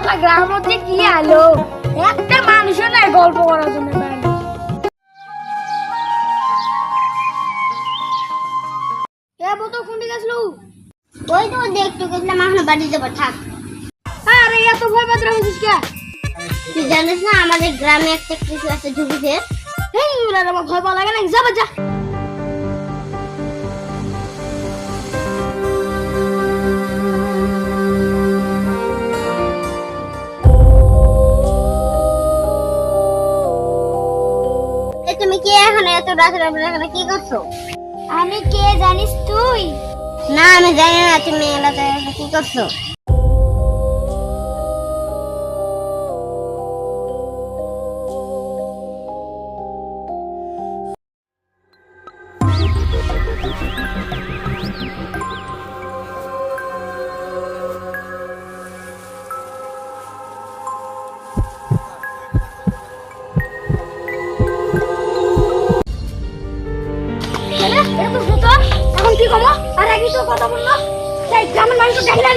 আমরা গ্রামের মধ্যে কি আলো, একটা মানুষও নাই গল্প করার জন্য। বোতল কোনটি গেছিল? ওই তো দেখতে গেছিলাম, এখন বাড়ি যাবো, থাক। আরে এত ভয় পাত্রা হয়েছিস কে? তুই জানিস না আমাদের গ্রামে একটা কিছু আছে ঝুঁকিতে? হেই ওরা আমার ভয় পাওয়া লাগে না, যাবে যা। তুমি কি এখন এত রাতের এখানে কি করছো? আমি কে জানিস তুই? না আমি জানি না তুমি এলাকায় কি করছো। এত ভূত, এখন কি কমো? আর আগে তো কথা বললো, তাই গ্রামের মানুষ ডাকি না।